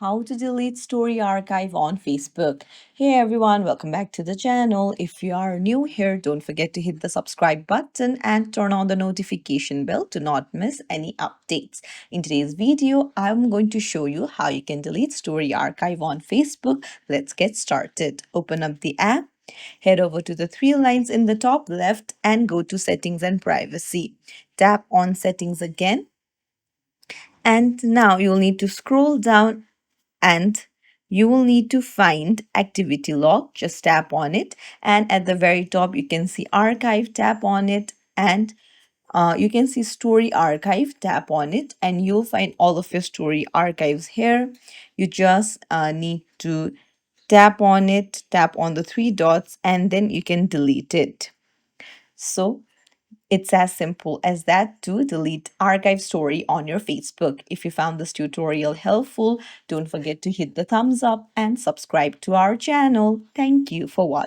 how to delete story archive on Facebook. Hey everyone, welcome back to the channel. If you are new here, don't forget to hit the subscribe button and turn on the notification bell to not miss any updates. In today's video, I'm going to show you how you can delete story archive on Facebook. Let's get started. Open up the app. Head over to the three lines in the top left and go to settings and privacy. Tap on settings again. And now you'll need to scroll down and you will need to find activity log. Just tap on it. And at the very top, you can see archive. Tap on it. And you can see story archive. Tap on it. And you'll find all of your story archives here. You just need to tap on it, tap on the three dots, and then you can delete it. So it's as simple as that to delete archive story on your Facebook. If you found this tutorial helpful, don't forget to hit the thumbs up and subscribe to our channel. Thank you for watching.